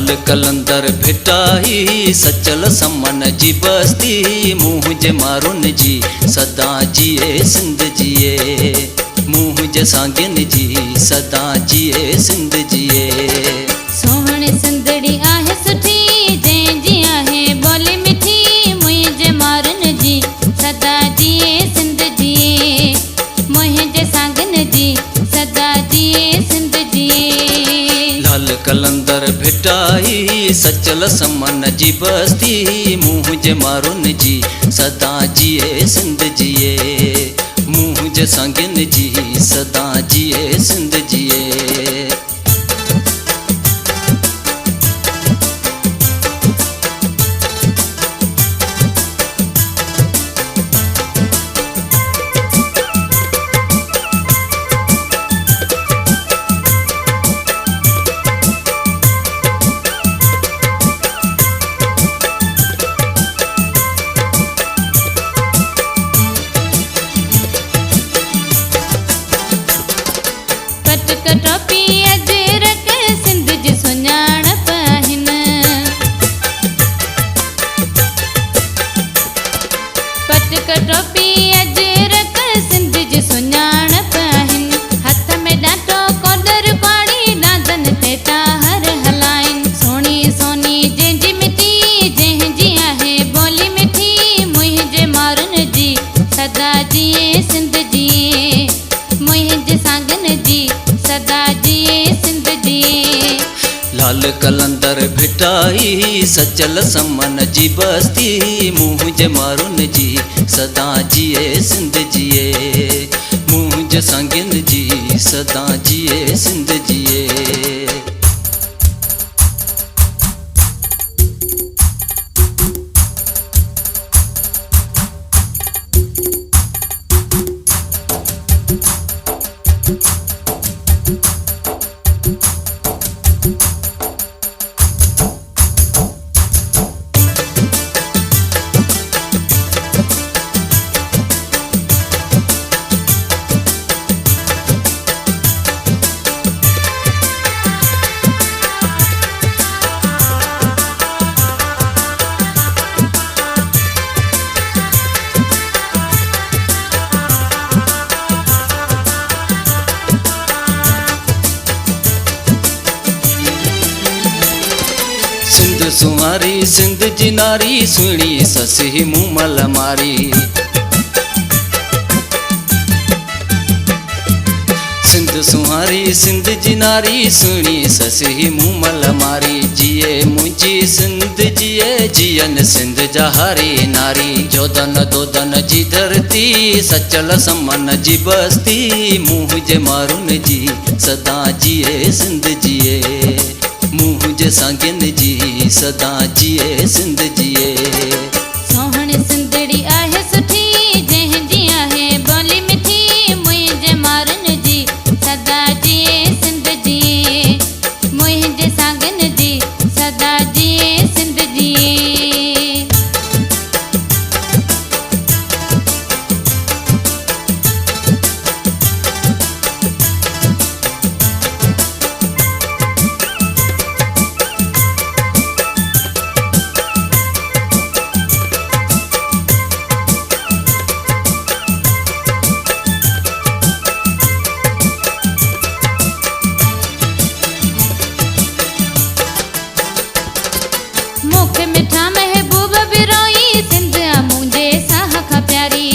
लाल कलंदर भिटाई सचल समन जी बस्ती मुँह जे मारुन जी सदा जिए सिंध जिए मुँह जे सांगिन जी सदा जिए सिंध जिए। सोहणी सिंधड़ी आहे सुठी जंहिंजी आहे ॿोली मिठी मुंहिंजे मारुन जी सदा जिए सिंध जिए मुंहिंजे सांगन जी सदा जिए सिंध जिए। लाल कलंदर भिटाई सचल समन जी बस्ती मुँह जे मारुन जी सदा जिए सिंध जिए मुँह जे सांगिन जी सदा जिए सिंध जिए। पटक टोपी अजरक सिंध जी सुञाणप आहिनि पटक टोपी अजरक सिंध जी सुञाणप आहिनि हथ में ॾाटो कोडर पाणी दादन ते ताहर हलाइनि सोणी सोनी जंहिंजी मिठी जंहिंजी आहे ॿोली मिठी मुंहिंजे मारुन जी सदा जिए सिंध जिए मुंहिंजे सांगन जी सदा जिए सिंध जिए। लाल कलंदर भिटाई सचल समन जी बस्ती मुँह जे मारुन जी सदा जिए सिंध जिए मुँह जे सांगिन जी सदा जिए सिंध जिए। सिंध सुहारी सिंध जी नारी सुहिणी ससी मुँह मल मारी सिंध सुहारी सिंध जी नारी सुहिणी ससी मुँह मल मारी जिए मुंहिंजी सिंध जिए जियन सिंध जा हारी नारी जोधन दोधन जी धरती सचल समन जी बस्ती मुँह जे मारुन जी सदा जिए सिंध जिए मुँह जे सांगिन जी सदा जिए सिंध जिए। सोहणी सिंधड़ी आहे सुठी जंहिंजी आहे ॿोली मिठी मुंहिंजे मारुन जी सदा जिए सिंध जिए मुंहिंजे सांगन जी सदा जिए सिंध जिए। मुख मिठा महबूब बिरोई सिंध मुंहिंजे साह खां प्यारी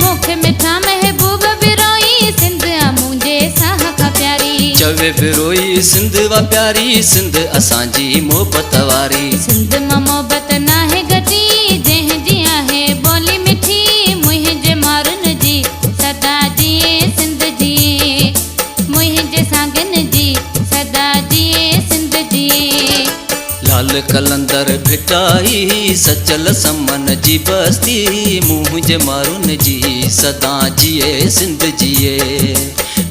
मुख मिठा महबूब बिरोई सिंध मुंहिंजे साह खां प्यारी चवे बिरोई सिंध वा प्यारी सिंध असांजी मोहबत वारी सिंध मां मोहबत नाहे घटी जंहिंजी आहे ॿोली मिठी मुंहिंजे मारुन जी सदा जिए सिंध जिए मुंहिंजे सांगन जी सदा जिए सिंध जिए। लाल कलंदर भिटाई सचल समन जी बस्ती मुँह जे मारुन जी सदा जिए सिंध जिए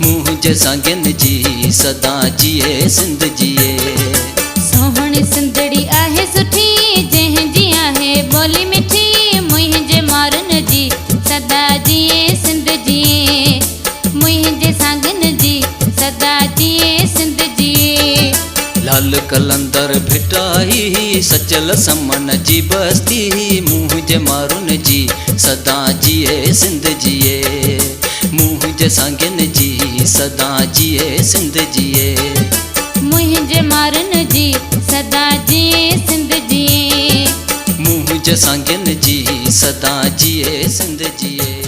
मुँह जे सांगिन जी सदा जिए सिंध जिए। सोहणी सिंधड़ी आहे सुठी जंहिंजी आहे ॿोली मिठी मुंहिंजे मारुन जी सदा जिए सिंध जिए मुंहिंजे सांगन जी सदा सदा जिए सिंध जिए। लाल कलंदर भिटाई सचल समन जी बस्ती मुँह जे मारुन जी सदा जिए सिंध जिए। मुँह जे सांगिन जी सदा जिए सिंध जिए। मुंहिंजे मारन जी सदा जिए सिंध जिए। मुँह जे सांगिन जी सदा जिए सिंध जिए।